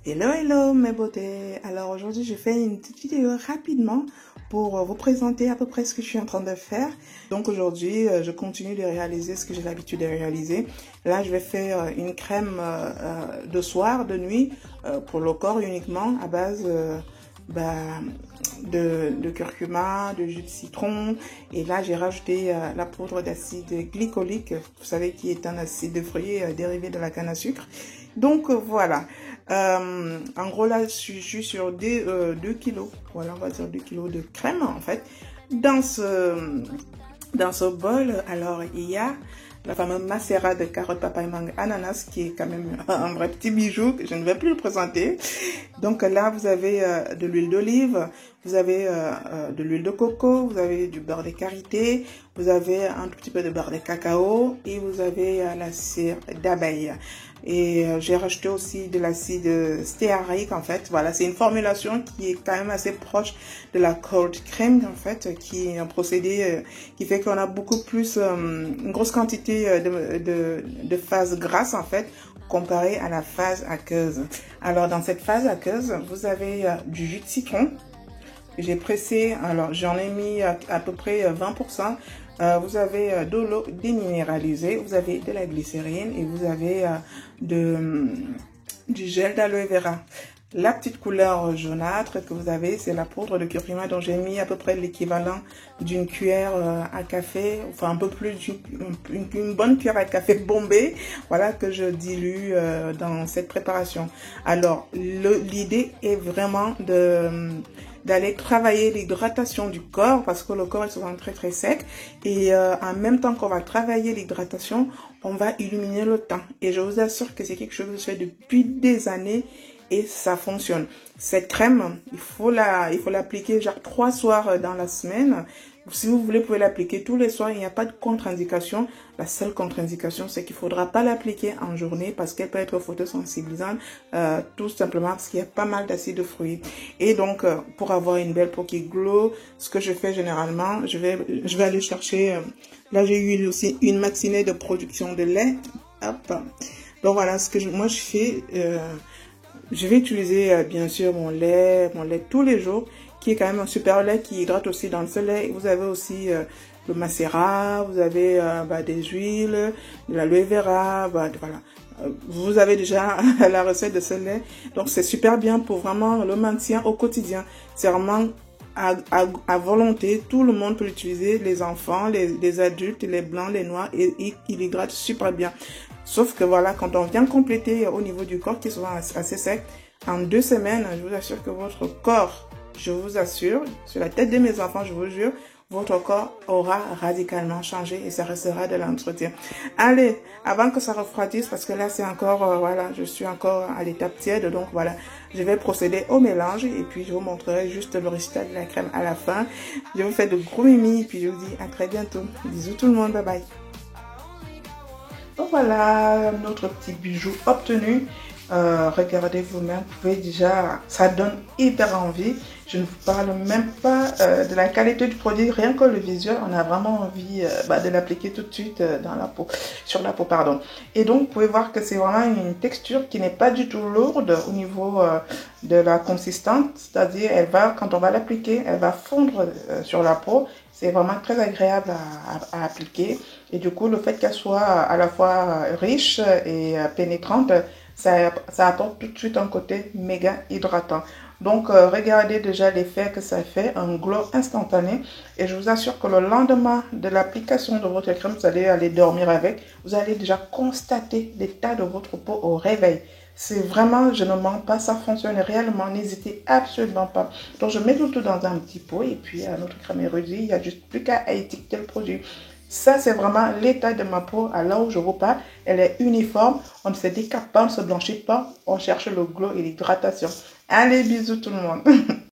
Hello, hello mes beautés. Alors aujourd'hui je fais une petite vidéo rapidement pour vous présenter à peu près ce que je suis en train de faire. Donc aujourd'hui je continue de réaliser ce que j'ai l'habitude de réaliser. Là je vais faire une crème de soir, de nuit pour le corps uniquement à base de curcuma, de jus de citron. Et là j'ai rajouté la poudre d'acide glycolique, vous savez, qui est un acide fruité dérivé de la canne à sucre. Donc voilà, en gros là je suis sur 2 kilos, voilà, on va dire 2 kilos de crème en fait. Dans ce bol, alors il y a la fameuse macérat de carottes, papaye, mangue, ananas, qui est quand même un vrai petit bijou que je ne vais plus le présenter. Donc là, vous avez de l'huile d'olive, vous avez de l'huile de coco, vous avez du beurre de karité, vous avez un tout petit peu de beurre de cacao et vous avez la cire d'abeille. Et j'ai rajouté aussi de l'acide stéarique en fait. Voilà, c'est une formulation qui est quand même assez proche de la cold cream en fait, qui est un procédé qui fait qu'on a beaucoup plus, une grosse quantité de phase grasse en fait, comparé à la phase aqueuse. Alors dans cette phase aqueuse, vous avez du jus de citron. J'ai pressé, alors j'en ai mis à peu près 20%. Vous avez de l'eau déminéralisée, vous avez de la glycérine et vous avez du gel d'aloe vera. La petite couleur jaunâtre que vous avez, c'est la poudre de curcuma dont j'ai mis à peu près l'équivalent d'une cuillère à café, enfin un peu plus d'une bonne cuillère à café bombé, voilà, que je dilue dans cette préparation. Alors, l'idée est vraiment d'aller travailler l'hydratation du corps parce que le corps est souvent très sec et en même temps qu'on va travailler l'hydratation, on va illuminer le teint. Et je vous assure que c'est quelque chose que je fais depuis des années et ça fonctionne. Cette crème, il faut l'appliquer genre 3 soirs dans la semaine. Si vous voulez, vous pouvez l'appliquer tous les soirs. Il n'y a pas de contre-indication. La seule contre-indication, c'est qu'il ne faudra pas l'appliquer en journée parce qu'elle peut être photosensibilisante, tout simplement parce qu'il y a pas mal d'acides fruits. Et donc, pour avoir une belle peau qui glow, ce que je fais généralement, je vais aller chercher. Là, j'ai eu aussi une matinée de production de lait. Hop. Donc voilà, ce que moi je fais. Je vais utiliser bien sûr mon lait tous les jours, qui est quand même un super lait qui hydrate aussi dans ce lait. Vous avez aussi le macérat, vous avez des huiles, de l'aloe vera, voilà. Vous avez déjà la recette de ce lait. Donc c'est super bien pour vraiment le maintien au quotidien. C'est vraiment à volonté, tout le monde peut l'utiliser, les enfants, les adultes, les blancs, les noirs, et il hydrate super bien. Sauf que voilà, quand on vient compléter au niveau du corps qui est souvent assez sec, en 2 semaines, je vous assure que votre corps, je vous assure, sur la tête de mes enfants, je vous jure, votre corps aura radicalement changé et ça restera de l'entretien. Allez, avant que ça refroidisse, parce que là c'est encore, voilà, je suis encore à l'étape tiède, donc voilà, je vais procéder au mélange et puis je vous montrerai juste le résultat de la crème à la fin. Je vous fais de gros mimi et puis je vous dis à très bientôt. Bisous tout le monde, bye bye. Donc voilà notre petit bijou obtenu. Regardez vous-même, vous pouvez déjà, ça donne hyper envie. Je ne vous parle même pas de la qualité du produit, rien que le visuel, on a vraiment envie de l'appliquer tout de suite dans la peau, sur la peau, pardon. Et donc vous pouvez voir que c'est vraiment une texture qui n'est pas du tout lourde au niveau de la consistance, c'est-à-dire elle va, quand on va l'appliquer, elle va fondre sur la peau. C'est vraiment très agréable à appliquer et du coup le fait qu'elle soit à la fois riche et pénétrante, ça apporte tout de suite un côté méga hydratant. Donc regardez déjà l'effet que ça fait, un glow instantané. Et je vous assure que le lendemain de l'application de votre crème, vous allez aller dormir avec. Vous allez déjà constater l'état de votre peau au réveil. C'est vraiment, je ne mens pas, ça fonctionne réellement, n'hésitez absolument pas. Donc je mets tout dans un petit pot et puis notre crème est réduite, il n'y a juste plus qu'à étiqueter le produit. Ça, c'est vraiment l'état de ma peau à l'heure où je vous parle. Elle est uniforme, on ne se décape pas, on ne se blanchit pas, on cherche le glow et l'hydratation. Allez, bisous tout le monde.